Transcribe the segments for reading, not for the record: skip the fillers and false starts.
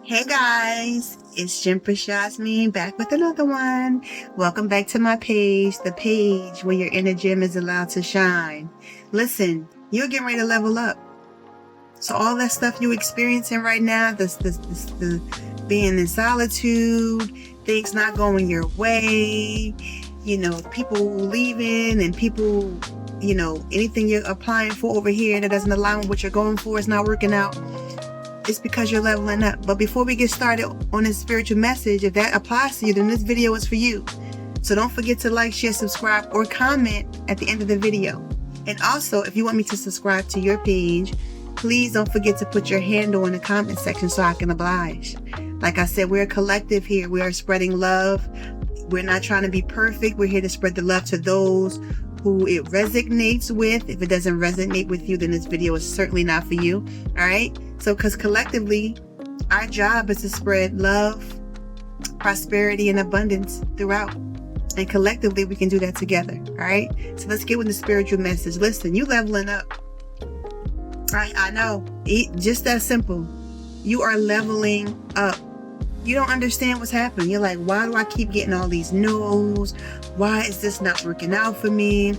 Hey guys, it's Jim Jasmine back with another one. Welcome back to my page, the page where your inner gem is allowed to shine. Listen, you're getting ready to level up. So all that stuff you're experiencing right now, the being in solitude, things not going your way, people leaving and people, anything you're applying for over here that doesn't align with what you're going for is not working out. It's because you're leveling up. But before we get started on this spiritual message, if that applies to you, then this video is for you. So don't forget to like, share, subscribe, or comment at the end of the video. And also, if you want me to subscribe to your page, please don't forget to put your handle in the comment section so I can oblige. Like I said, we're a collective here. We are spreading love. We're not trying to be perfect. We're here to spread the love to those who it resonates with. If it doesn't resonate with you, then this video is certainly not for you. All right? So, because collectively, our job is to spread love, prosperity, and abundance throughout. And collectively, we can do that together. All right? So, let's get with the spiritual message. Listen, you leveling up. I know. Just that simple. You are leveling up. You don't understand what's happening. You're like, why do I keep getting all these no's? Why is this not working out for me?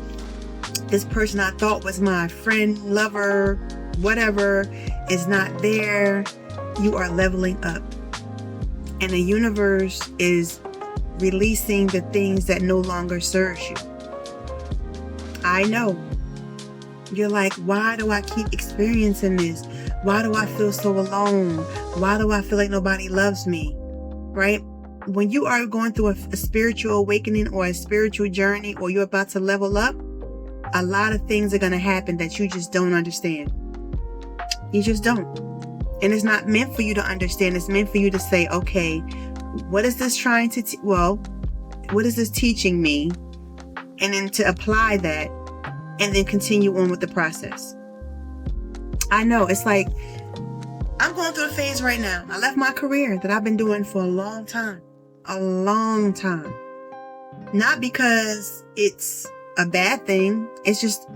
This person I thought was my friend, lover, whatever, is not there. You are leveling up. And the universe is releasing the things that no longer serve you. I know. You're like, why do I keep experiencing this? Why do I feel so alone? Why do I feel like nobody loves me? Right? When you are going through a spiritual awakening or a spiritual journey, or you're about to level up, a lot of things are going to happen that you just don't understand. You just don't. And it's not meant for you to understand. It's meant for you to say, okay, what is this trying to, what is this teaching me? And then to apply that and then continue on with the process. I know it's like, I'm going through a phase right now. I left my career that I've been doing for a long time. Not because it's a bad thing. It's just,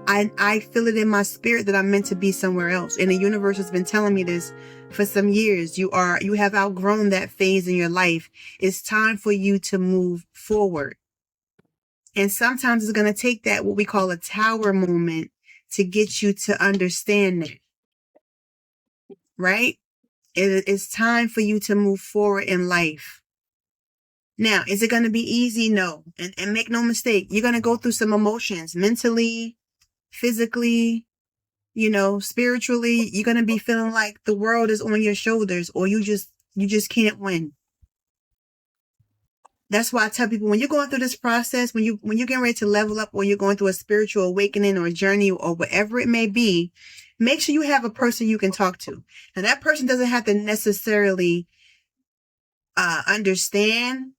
I feel it in my spirit that I'm meant to be somewhere else. And the universe has been telling me this for some years. You have outgrown that phase in your life. It's time for you to move forward. And sometimes it's going to take that, what we call a tower moment, to get you to understand that. Right? It's time for you to move forward in life. Now, is it going to be easy? No. And make no mistake, you're going to go through some emotions mentally, physically, spiritually. You're going to be feeling like the world is on your shoulders, or you just can't win. That's why I tell people, when you're going through this process, when you're getting ready to level up, or you're going through a spiritual awakening or a journey or whatever it may be, make sure you have a person you can talk to. Now, that person doesn't have to necessarily understand.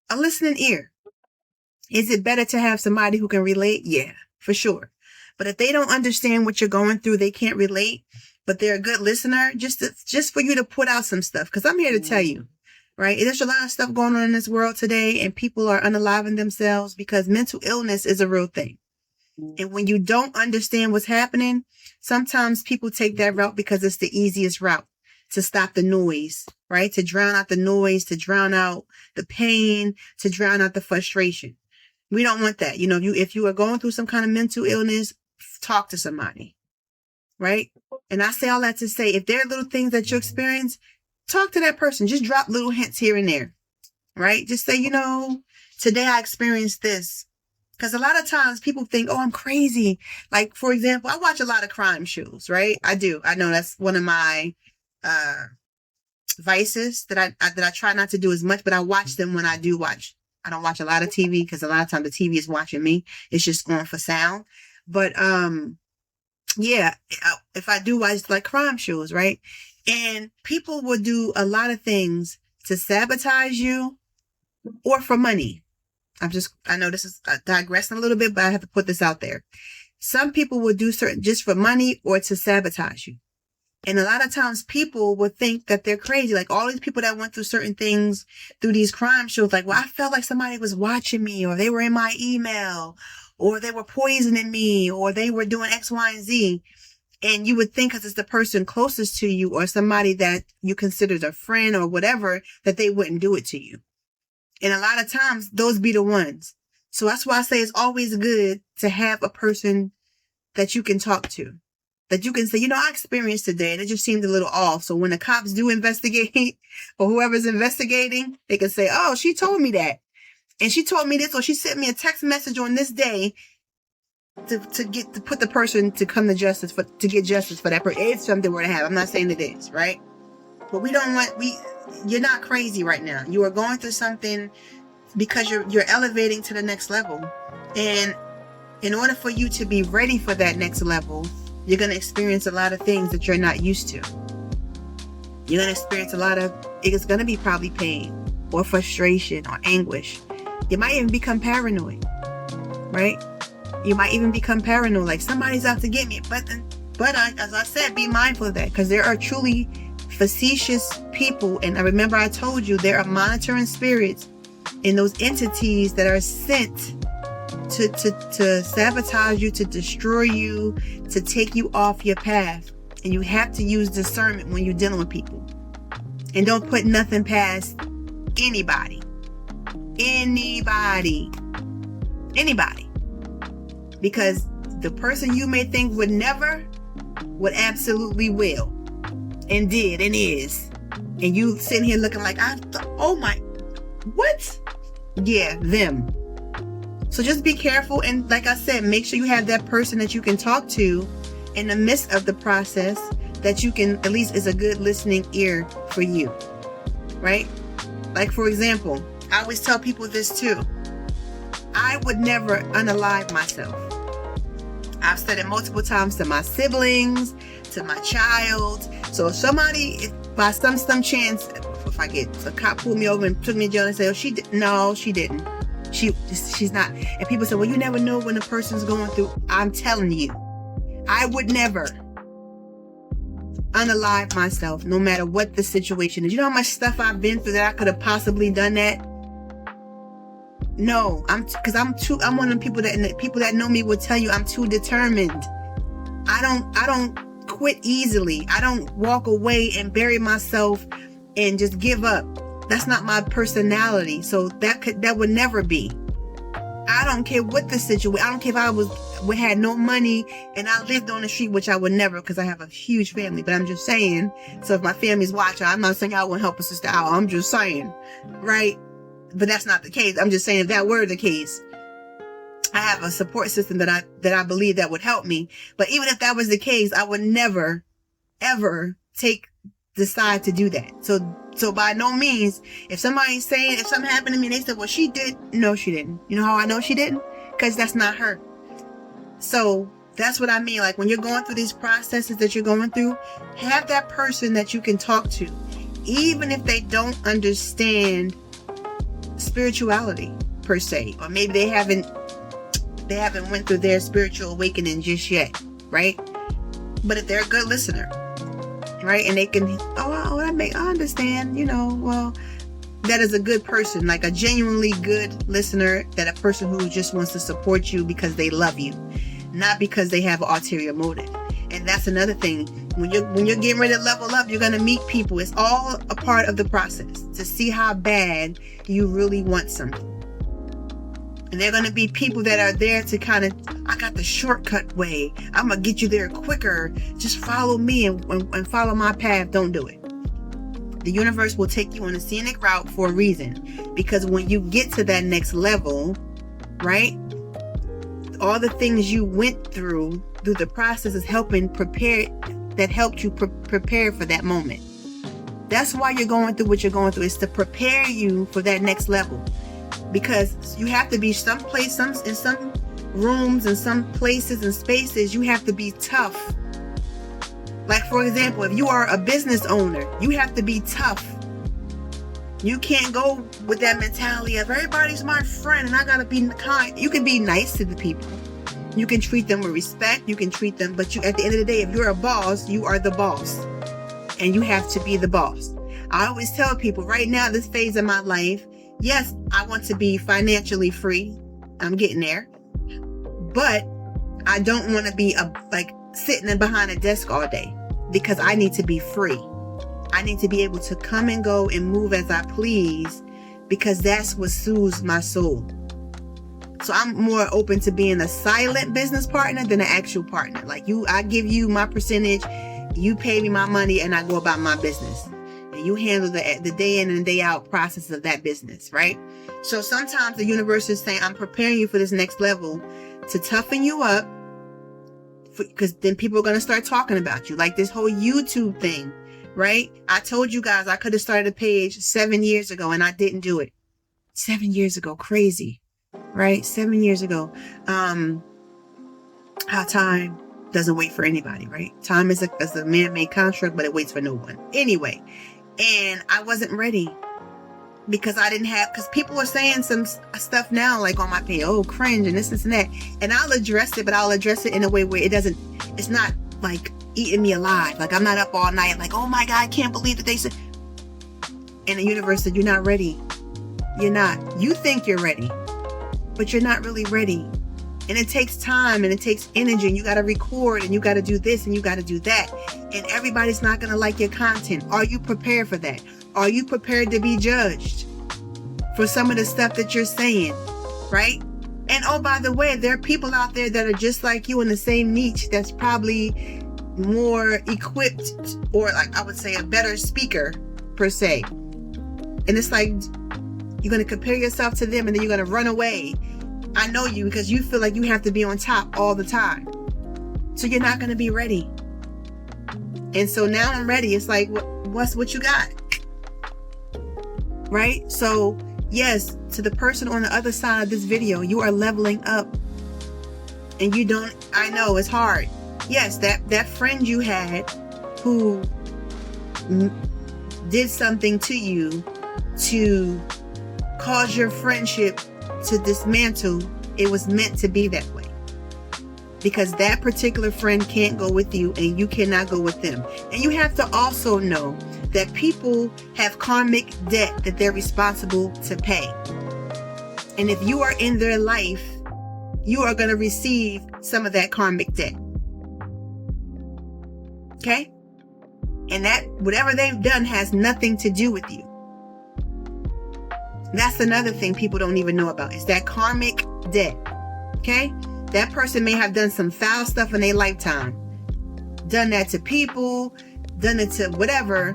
A listening ear. Is it better to have somebody who can relate? Yeah, for sure. But if they don't understand what you're going through, they can't relate, but they're a good listener, just for you to put out some stuff. Because I'm here to tell you, right? There's a lot of stuff going on in this world today, and people are unaliving themselves because mental illness is a real thing. And when you don't understand what's happening, sometimes people take that route because it's the easiest route to stop the noise, right? To drown out the noise, to drown out the pain, to drown out the frustration. We don't want that. If you are going through some kind of mental illness, talk to somebody, right? And I say all that to say, if there are little things that you experience, talk to that person. Just drop little hints here and there, right? Just say, today I experienced this. Because a lot of times people think, oh, I'm crazy. Like, for example, I watch a lot of crime shows, right? I do. I know that's one of my vices that I try not to do as much, but I watch them when I do watch. I don't watch a lot of TV because a lot of times the TV is watching me. It's just on for sound. But yeah, if I do watch like crime shows, right? And people will do a lot of things to sabotage you or for money. I know this is digressing a little bit, but I have to put this out there. Some people will do certain just for money or to sabotage you. And a lot of times people would think that they're crazy. Like all these people that went through certain things through these crime shows, like, well, I felt like somebody was watching me, or they were in my email, or they were poisoning me, or they were doing X, Y, and Z. And you would think because it's the person closest to you or somebody that you consider a friend or whatever, that they wouldn't do it to you. And a lot of times those be the ones. So that's why I say it's always good to have a person that you can talk to, that you can say, I experienced today and it just seemed a little off. So when the cops do investigate or whoever's investigating, they can say, oh, she told me that. And she told me this, or she sent me a text message on this day to put the person to come to justice to get justice for that person. It's something we're to have. I'm not saying it is, right? But you're not crazy right now. You are going through something because you're elevating to the next level. And in order for you to be ready for that next level, you're going to experience a lot of things that you're not used to. You're going to experience it's going to be probably pain or frustration or anguish. You might even become paranoid, right? You might even become paranoid, like somebody's out to get me. But as I said, be mindful of that, because there are truly facetious people. And I remember I told you there are monitoring spirits and those entities that are sent to sabotage you, to destroy you, to take you off your path. And you have to use discernment when you're dealing with people. And don't put nothing past anybody. Because the person you may think would never, would absolutely will, and did, and is. And you sitting here looking like, oh my, what? Yeah, them. So just be careful. And like I said, make sure you have that person that you can talk to in the midst of the process, that you can, at least is a good listening ear for you, right? Like, for example, I always tell people this too. I would never unalive myself. I've said it multiple times to my siblings, to my child. So if somebody, by some chance, if I get a cop pulled me over and took me to jail and say, oh, she did. No, she didn't. She's not. And people say, well, you never know when a person's going through. I'm telling you, I would never unalive myself, no matter what the situation is. You know how much stuff I've been through that I could have possibly done that? No, I'm one of the people that know me will tell you I'm too determined. I don't quit easily. I don't walk away and bury myself and just give up. That's not my personality. So that would never be. I don't care what the situation. I don't care if we had no money and I lived on the street, which I would never, because I have a huge family. But I'm just saying. So if my family's watching, I'm not saying I won't help a sister out. I'm just saying, right? But that's not the case. I'm just saying, if that were the case, I have a support system that I believe that would help me. But even if that was the case, I would never, ever decide to do that. So by no means, if somebody's saying, if something happened to me and they said, well, she did. No, she didn't. You know how I know she didn't? Because that's not her. So that's what I mean. Like, when you're going through these processes that you're going through, have that person that you can talk to, even if they don't understand spirituality per se, or maybe they haven't went through their spiritual awakening just yet, right? But if they're a good listener, right, and they can, I understand, well, that is a good person, like a genuinely good listener, that a person who just wants to support you because they love you, not because they have an ulterior motive. And that's another thing. When you're getting ready to level up, you're going to meet people. It's all a part of the process to see how bad you really want something. And they're going to be people that are there to kind of, I got the shortcut way. I'm going to get you there quicker. Just follow me and follow my path. Don't do it. The universe will take you on a scenic route for a reason. Because when you get to that next level, right, all the things you went through the process is helping prepare, that helped you prepare for that moment. That's why you're going through what you're going through, is to prepare you for that next level. Because you have to be in some rooms and some places and spaces, you have to be tough. Like, for example, if you are a business owner, you have to be tough. You can't go with that mentality of everybody's my friend and I gotta be kind. You can be nice to the people. You can treat them with respect. You can treat them, but at the end of the day, if you're a boss, you are the boss. And you have to be the boss. I always tell people, right now, this phase of my life, yes, I want to be financially free. I'm getting there. But I don't want to be sitting behind a desk all day, because I need to be free. I need to be able to come and go and move as I please, because that's what soothes my soul. So I'm more open to being a silent business partner than an actual partner. Like I give you my percentage, you pay me my money, and I go about my business. And you handle the day in and day out process of that business, right? So sometimes the universe is saying, I'm preparing you for this next level to toughen you up, because then people are going to start talking about you. Like this whole YouTube thing, right? I told you guys I could have started a page 7 years ago and I didn't do it. 7 years ago. Crazy, right? 7 years ago. How time doesn't wait for anybody, right? Time is a man-made construct, but it waits for no one. Anyway, and I wasn't ready because because people were saying some stuff now, like on my page, oh, cringe and this and that. And I'll address it, but I'll address it in a way where it's not like eating me alive. Like I'm not up all night like, oh my God, I can't believe that they said. And the universe said, you're not ready. You're not. You think you're ready, but you're not really ready. And it takes time and it takes energy, and you got to record and you got to do this and you got to do that. And everybody's not going to like your content. Are you prepared for that? Are you prepared to be judged for some of the stuff that you're saying, right? And oh, by the way, there are people out there that are just like you in the same niche that's probably more equipped, or like I would say a better speaker per se. And it's like you're going to compare yourself to them and then you're going to run away. I know you, because you feel like you have to be on top all the time. So you're not going to be ready. And so now I'm ready. It's like, what you got? Right? So yes, to the person on the other side of this video, you are leveling up. And I know it's hard. Yes, that friend you had who did something to you to cause your friendship to dismantle, it was meant to be that way. Because that particular friend can't go with you and you cannot go with them. And you have to also know that people have karmic debt that they're responsible to pay. And if you are in their life, you are going to receive some of that karmic debt. Okay? And that whatever they've done has nothing to do with you. That's another thing people don't even know about, is that karmic debt. Okay? That person may have done some foul stuff in their lifetime. Done that to people, done it to whatever,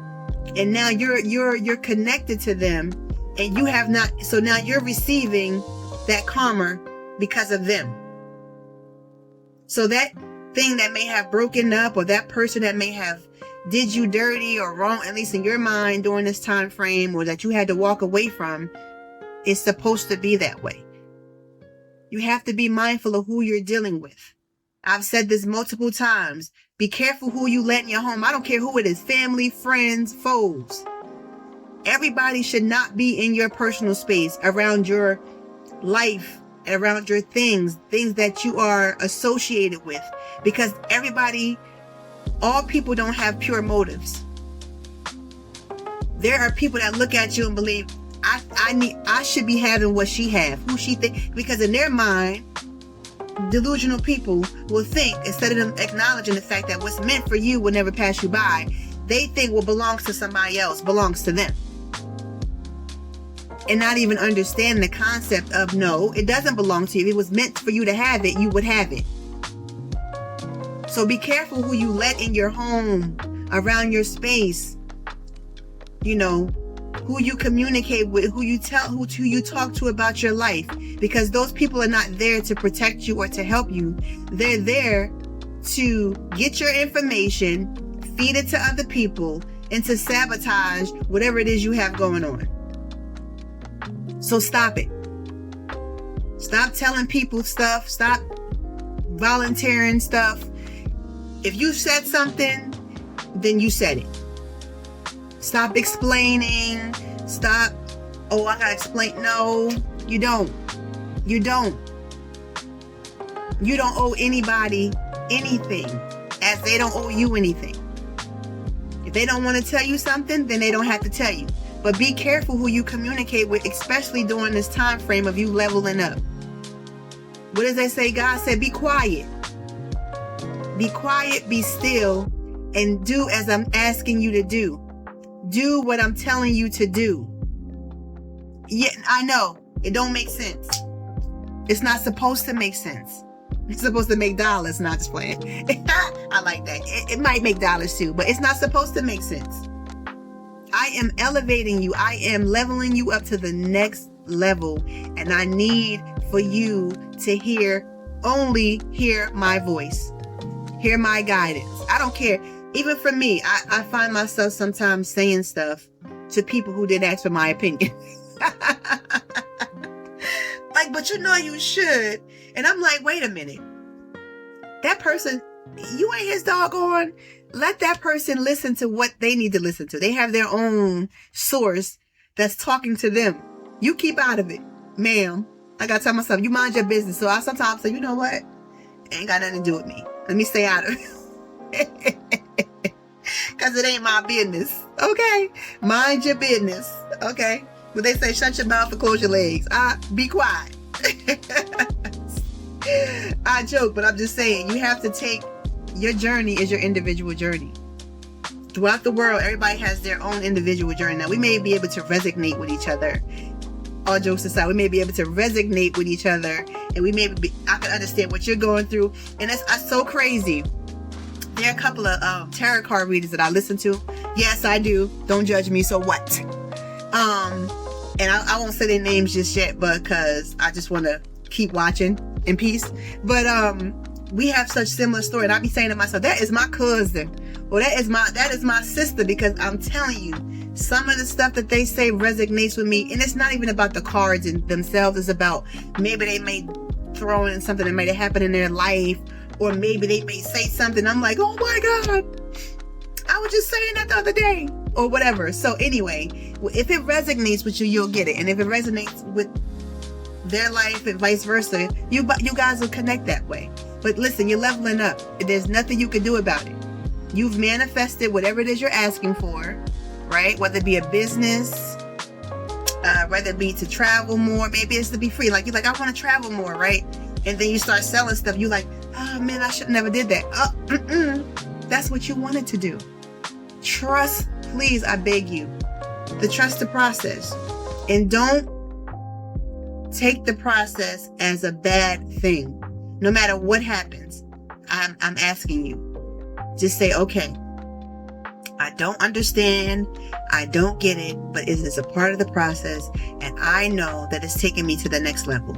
and now you're connected to them, and you have not, so now you're receiving that karma because of them. So that thing that may have broken up, or that person that may have did you dirty or wrong, at least in your mind during this time frame, or that you had to walk away from, is supposed to be that way. You have to be mindful of who you're dealing with. I've said this multiple times. Be careful who you let in your home. I don't care who it is, family, friends, foes. Everybody should not be in your personal space, around your life, and around your things that you are associated with. Because all people don't have pure motives. There are people that look at you and believe, I should be having what she have, who she think, because in their mind, delusional people will think, instead of them acknowledging the fact that what's meant for you will never pass you by, they think what belongs to somebody else belongs to them. And not even understand the concept of, no, it doesn't belong to you. If it was meant for you to have it, you would have it. So be careful who you let in your home, around your space, who you communicate with, who you talk to about your life, because those people are not there to protect you or to help you. They're there to get your information, feed it to other people, and to sabotage whatever it is you have going on. So stop it. Stop telling people stuff. Stop volunteering stuff. If you said something, then you said it. Stop explaining. Stop. Oh, I gotta explain. No, you don't. You don't. You don't owe anybody anything, as they don't owe you anything. If they don't want to tell you something, then they don't have to tell you. But be careful who you communicate with, especially during this time frame of you leveling up. What does they say? God said, be quiet. Be quiet, be still, and do as I'm asking you to do. Do what I'm telling you to do. Yeah, I know. It don't make sense. It's not supposed to make sense. It's supposed to make dollars, not just playing. I like that. It might make dollars too, but it's not supposed to make sense. I am elevating you. I am leveling you up to the next level. And I need for you to only hear my voice. Hear my guidance. I don't care. Even for me, I find myself sometimes saying stuff to people who didn't ask for my opinion. Like, but you know you should. And I'm like, wait a minute. That person, you ain't his doggone. Let that person listen to what they need to listen to. They have their own source that's talking to them. You keep out of it, ma'am. I gotta tell myself, you mind your business. So I sometimes say, you know what? It ain't got nothing to do with me. Let me stay out of it. Because it ain't my business. Okay? Mind your business. Okay? But they say, shut your mouth and close your legs. Be quiet. I joke, but I'm just saying, you have to take your journey is your individual journey. Throughout the world, everybody has their own individual journey. Now, we may be able to resonate with each other. All jokes aside, we may be able to resonate with each other, and I can understand what you're going through. And that's so crazy. There are a couple of tarot card readers that I listen to. Yes, I do. Don't judge me. So what? And I won't say their names just yet, because I just want to keep watching in peace. But we have such similar story, and I be saying to myself, that is my cousin, or that is my sister, because I'm telling you, some of the stuff that they say resonates with me. And it's not even about the cards in themselves. It's about maybe they may throw in something that might have happened in their life, or maybe they may say something. I'm like, oh my God, I was just saying that the other day, or whatever. So anyway, if it resonates with you, you'll get it. And if it resonates with their life and vice versa, you guys will connect that way. But listen, you're leveling up. There's nothing you can do about it. You've manifested whatever it is you're asking for, right? Whether it be a business, whether it be to travel more, maybe it's to be free. Like, you're like, I want to travel more, right? And then you start selling stuff. You're like, oh man, I should never did that. That's what you wanted to do. Trust, please, I beg you, to trust the process. And don't take the process as a bad thing. No matter what happens, I'm asking you, just say, okay, I don't understand, I don't get it, but it is a part of the process, and I know that it's taking me to the next level.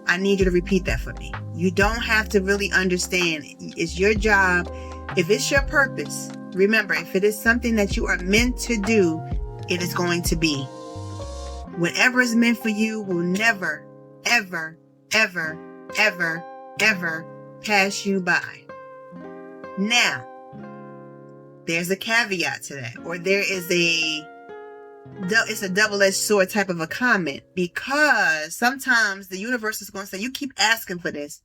I need you to repeat that for me. You don't have to really understand. It's your job. If it's your purpose, remember, if it is something that you are meant to do, it is going to be. Whatever is meant for you will never, ever, ever, ever, ever pass you by. Now, there's a caveat to that, or it's a double-edged sword type of a comment, because sometimes the universe is going to say, you keep asking for this.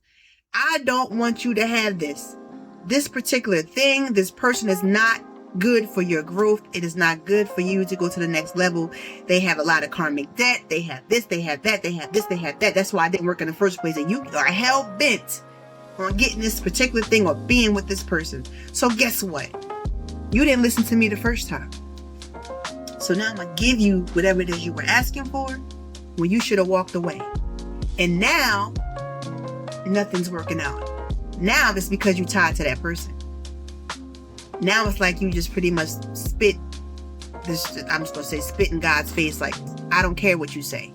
I don't want you to have this. This particular thing, this person is not good for your growth. It is not good for you to go to the next level. They have a lot of karmic debt. They have this, they have that, they have this, they have that. That's why I didn't work in the first place. And you are hell-bent on getting this particular thing or being with this person. So guess what? You didn't listen to me the first time. So now I'm going to give you whatever it is you were asking for when you should have walked away. And now, nothing's working out. Now it's because you're tied to that person. Now it's like you just pretty much spit in God's face, like, I don't care what you say.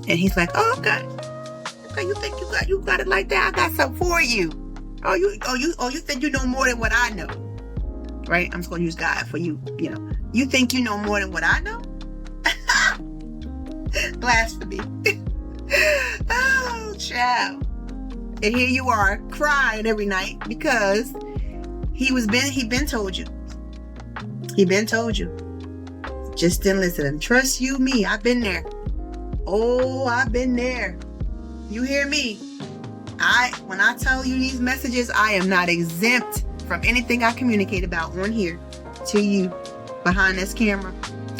And he's like, oh, okay. Okay, you think you got it like that? I got something for you. Oh, you think you know more than what I know. Right? I'm just going to use God for you, You think you know more than what I know? Blasphemy. Oh, child. And here you are crying every night because he been told you. He been told you. Just didn't listen. And trust you, me. I've been there. Oh, I've been there. You hear me? When I tell you these messages, I am not exempt from anything I communicate about on here to you behind this camera.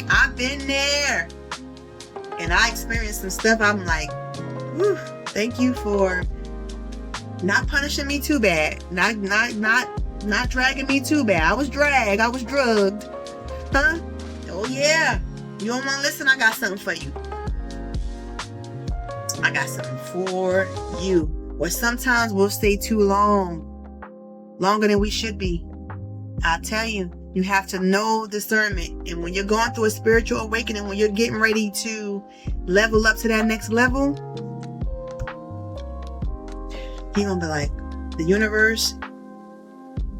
I've been there. And I experienced some stuff. I'm like, whew, thank you for Not punishing me too bad. Not dragging me too bad. I was dragged. I was drugged. Huh? Oh yeah. You don't want to listen? I got something for you. I got something for you. Or sometimes we'll stay too long. Longer than we should be. I'll tell you. You have to know discernment. And when you're going through a spiritual awakening, when you're getting ready to level up to that next level, you're going to be like, the universe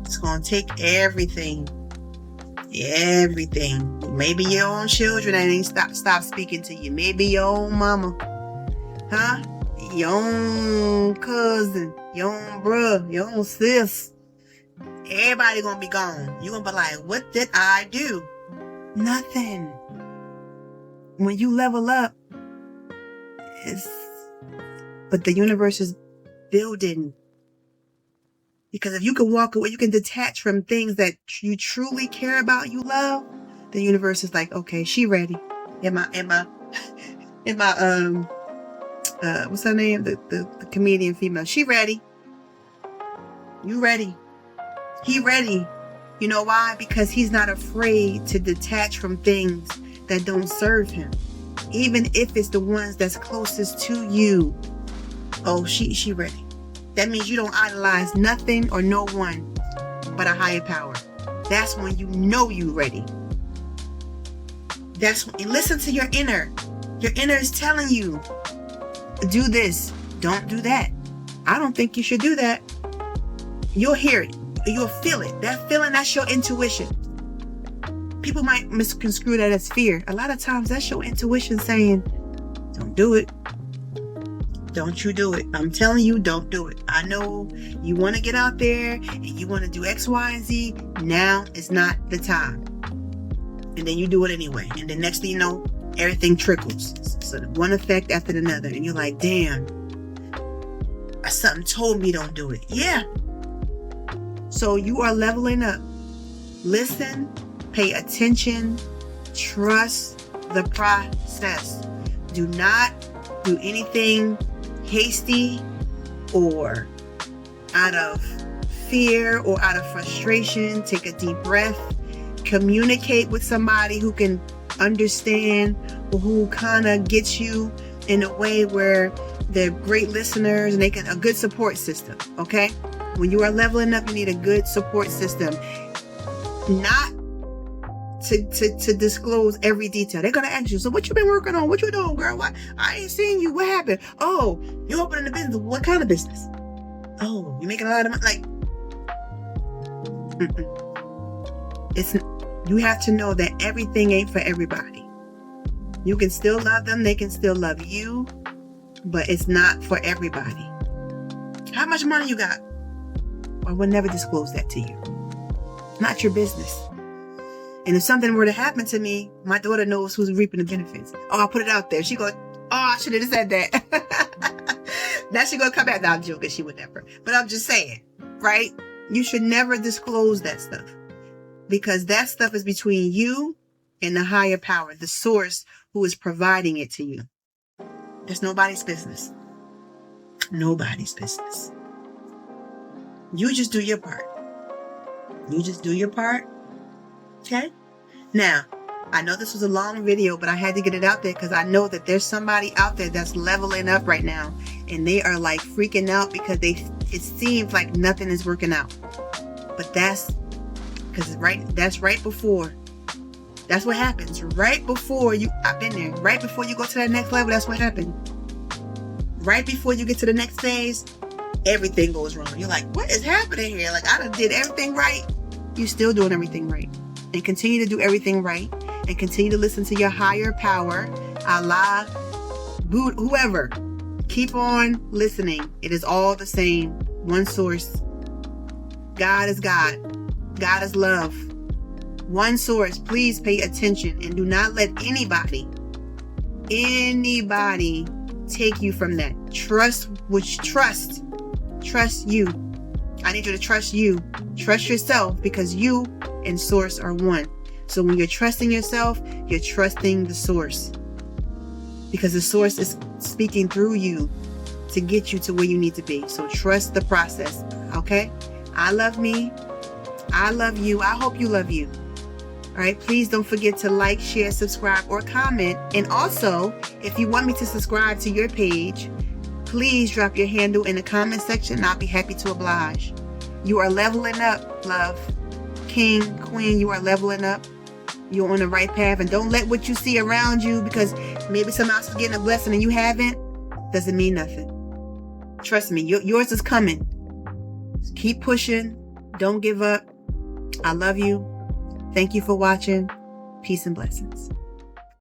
is going to take everything. Everything. Maybe your own children that ain't stop speaking to you. Maybe your own mama. Huh? Your own cousin. Your own brother. Your own sis. Everybody gonna be gone. You gonna be like, what did I do? Nothing. When you level up, but the universe is building. Because if you can walk away, you can detach from things that you truly care about, you love, the universe is like, okay, she ready. In my what's her name? The comedian female. She ready. You ready. He ready. You know why? Because he's not afraid to detach from things that don't serve him. Even if it's the ones that's closest to you. Oh, she ready. That means you don't idolize nothing or no one but a higher power. That's when you know you ready. That's when, listen to your inner. Your inner is telling you, do this, don't do that. I don't think you should do that. You'll hear it. You'll feel it. That feeling, that's your intuition. People might misconstrue that as fear. A lot of times that's your intuition saying, don't do it. Don't you do it. I'm telling you, don't do it. I know you want to get out there and you want to do X, Y, and Z. Now is not the time. And then you do it anyway. And then next thing you know, everything trickles. So one effect after another. And you're like, damn, something told me don't do it. Yeah. So you are leveling up. Listen, pay attention, trust the process. Do not do anything hasty or out of fear or out of frustration. Take a deep breath. Communicate with somebody who can understand or who kind of gets you in a way where they're great listeners and they can a good support system. Okay? When you are leveling up, you need a good support system. Not to disclose every detail. They're going to ask you, so what you been working on? What you doing, girl? What? I ain't seen you. What happened? Oh, you opening a business. What kind of business? Oh, you making a lot of money? Like, you have to know that everything ain't for everybody. You can still love them. They can still love you. But it's not for everybody. How much money you got? I would never disclose that to you. Not your business. And if something were to happen to me, my daughter knows who's reaping the benefits. Oh, I'll put it out there. She goes, oh, I should have said that. Now she gonna come back. Now I'm joking. She would never. But I'm just saying, right? You should never disclose that stuff. Because that stuff is between you and the higher power, the source who is providing it to you. It's nobody's business. Nobody's business. You just do your part. You just do your part. Okay? Now, I know this was a long video, but I had to get it out there because I know that there's somebody out there that's leveling up right now. And they are like freaking out because it seems like nothing is working out. But that's right before. That's what happens. Right before I've been there. Right before you go to that next level, that's what happened. Right before you get to the next phase, everything goes wrong. You're like, what is happening here? Like, I done did everything right. You're still doing everything right. And continue to do everything right. And continue to listen to your higher power. Allah, Buddha, whoever. Keep on listening. It is all the same. One source. God is God. God is love. One source. Please pay attention. And do not let anybody take you from that. Trust you. I need you to trust you. Trust yourself because you and source are one. So when you're trusting yourself, you're trusting the source. Because the source is speaking through you to get you to where you need to be. So trust the process, okay? I love me. I love you. I hope you love you. All right, please don't forget to like, share, subscribe, or comment. And also, if you want me to subscribe to your page, please drop your handle in the comment section. I'll be happy to oblige. You are leveling up, love. King, queen, you are leveling up. You're on the right path. And don't let what you see around you, because maybe someone else is getting a blessing and you haven't, doesn't mean nothing. Trust me, yours is coming. Keep pushing. Don't give up. I love you. Thank you for watching. Peace and blessings.